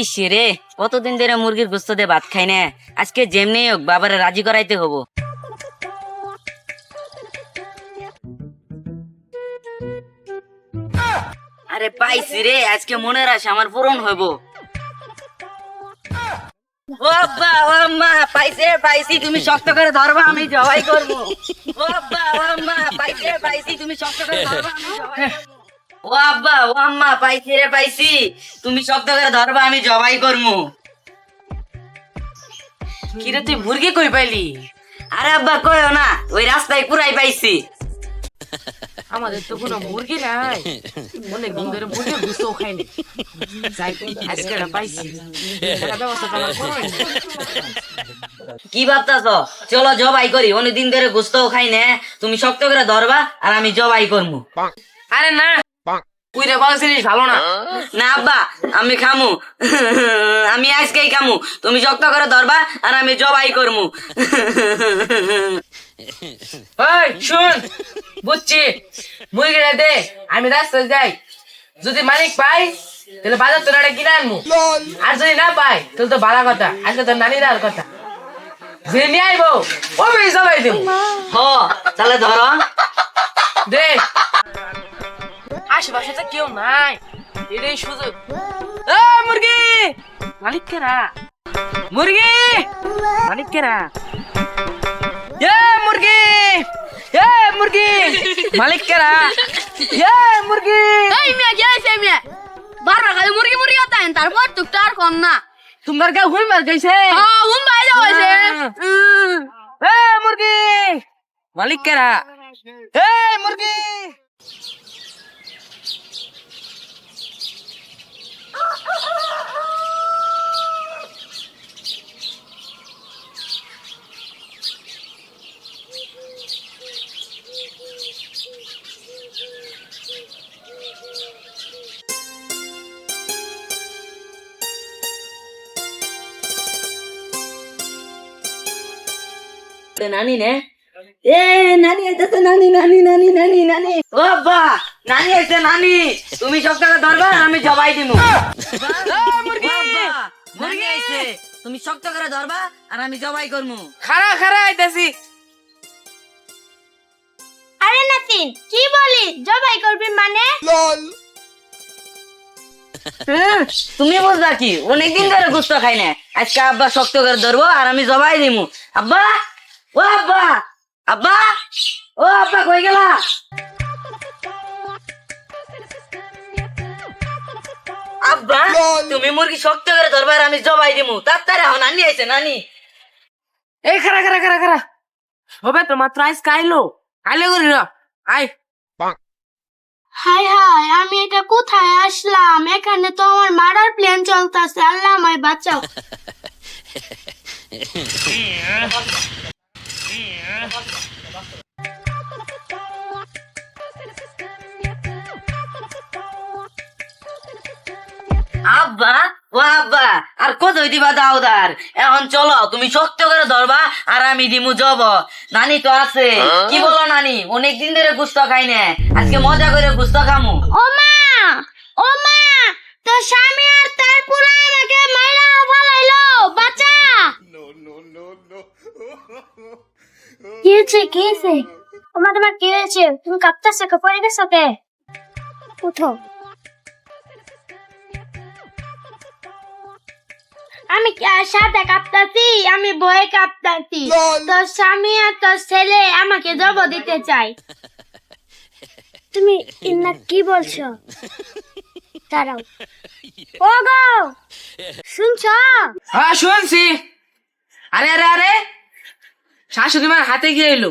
ইস রে, কতদিন ধরে মুরগির গোস্ত দিয়ে ভাত খাই না। আজকে যেমনি হোক বাবারে রাজি করাইতে হবো। আরে পাইছি রে, আজকে মনের আশা আমার পূরণ হইব। ও আব্বা, ও আম্মা, পাইছি, তুমি শক্ত করে ধরবা, আমি জবাই করবো। ও আব্বা, ও আম্মা, পাইছি, তুমি শক্ত করে ধরবা, আমি জবাই করবো। ও আব্বা, ও আম্মা, পাইছি, তুমি শক্ত করে ধরবা, আমি জবাই করবো। কিরে তুই মুরগি কই পাইলি? আরে আব্বা কইও না, ওই রাস্তায় পুরাই পাইছি। আমাদের তো কোনো মুরগি নাই, অনেক দিন ধরে মুরগির গোস্ত খাইনি। যাই আজকে এটা পাইছি, এটা ব্যবস্থা তো আমার করোই না। কি ভাবতাছ? চলো জবাই করি, অনেকদিন ধরে গোস্তও খাই না। তুমি শক্ত করে ধরবা আর আমি জবাই করবো। আরে না, পুইরা বড় জিনিস ভালো না। না আব্বা, আমি খামু, আমি আজকেই খামু। তুমি শক্ত করে ধরবা আর আমি জবাই করবো। ওই শুন, বুঝছি, মুরগিটা দে, আমি রাস্তায় যাই। যদি মালিক পাই তাহলে বাজার তো এটা কিনে আনবো, আর যদি না পাই তাহলে তো ভালো কথা, আজকে তো নানি দেওয়ার কথা। যে নিয়ে আইবো ও বেশি সবাই দেবো। হ, তাহলে ধরো। দে, আশেপাশে তো কেউ নাই, এটাই সুযোগ। মুরগি মালিক কেরা, মুরগি মালিক কেরা, মুরগি মুরগি মালিক কেরা, মুরগি। এই মিয়া কি হইছে মিয়া? বারবার খালি মুরগি মুরগি হতায়েন, তারপর টুকটা আর কম না। তোমার গায়ে হুই মার গেছে। হ্যাঁ, হুম বাইরে হইছে। মুরগি মালিক কেরা, মুরগি। নানি নে, এ নানি আইতাছে, নানি নানি নানি নানি নানি। ও আব্বা, নানি আইছে, নানি তুমি শক্ত করে ধরবা আর আমি জবাই দিমু। মুরগি নানি আইছে, তুমি শক্ত করে ধরবা আর আমি জবাই করমু। খারা খারা আইতাছি। আরে নাতিন, কি বলি জবাই করবি মানে? তুমি বুঝবা কি, অনেকদিন ধরে গোস্ত খাই না। আজকে আব্বা শক্ত করে ধরবো আর আমি জবাই দিমু। আব্বা, ও আব্বা, আব্বা, ও আব্বা কই গেলা? আব্বা, তুমি মুরগি শক্ত করে ধরবা আর আমি জবাই দিমু। তাড়াতাড়ি হও, নানি আইছে, নানি। এই খারা খারা খারা খারা, হবে তো মাত্র আজকে আইলো, আইলে করি না, আই। হাই হাই, আমি এটা কোথায় আসলাম? এখানে তো আমার মারার প্ল্যান চলতেছে। আল্লাহ আমায় বাঁচাও। আব্বা, ও আব্বা, আর কত দিবা দাওদার? এখন চলো, তুমি শক্ত করে ধরবা আর আমি দিমু জব। নানি তো আছে, কি বলো নানি? অনেকদিন ধরে গুস্ত খাই না, আজকে মজা করে গুস্ত খামু। ও মা, ও মা, তোর স্বামী আর তার পুরা আমাকে মাইরা ফালাইলো, বাঁচা। কি হয়েছে, কি হয়েছে? তোমার কি হয়েছে? তুমি কাঁপতেছো, পড়ে গেছো কে? উঠো। আমি সাথে কাঁপতাছি, আমি ভয়ে কাঁপতাছি। তোর স্বামী আর তোর ছেলে আমাকে জব দিতে চাই। তুমি ইন্না কি বলছো? দাঁড়াও। ও গো, শুনছো? হ্যাঁ শুনছি। আরে আরে আরে, শাশুড়ি মার হাতে গিয়ে এলো।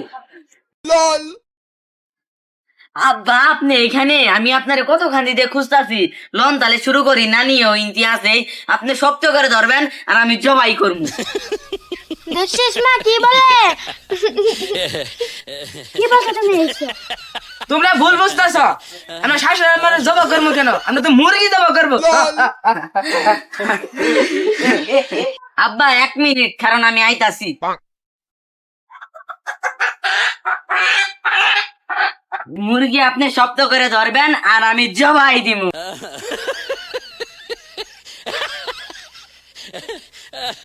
আব্বা, আপনি এখানে? আমি আপনার কতখানি দিয়ে খুঁজতাছি। লন তাহলে শুরু করি। নানিও ইন্তি আছে, আপনি শক্ত করে ধরবেন আর আমি জবাই করবো। দেখছিস মা কি বলে? কি বলছো তুমি এসে? তোমরা ভুল বুঝতেছ, আমরা শাশুড়ি মানে জবা করবো কেন? আমরা তো মুরগি জবা করবো। আব্বা 1 মিনিট, কারণ আমি আইতাছি। মুরগি আপনি শক্ত করে ধরবেন আর আমি জবাই দিমু।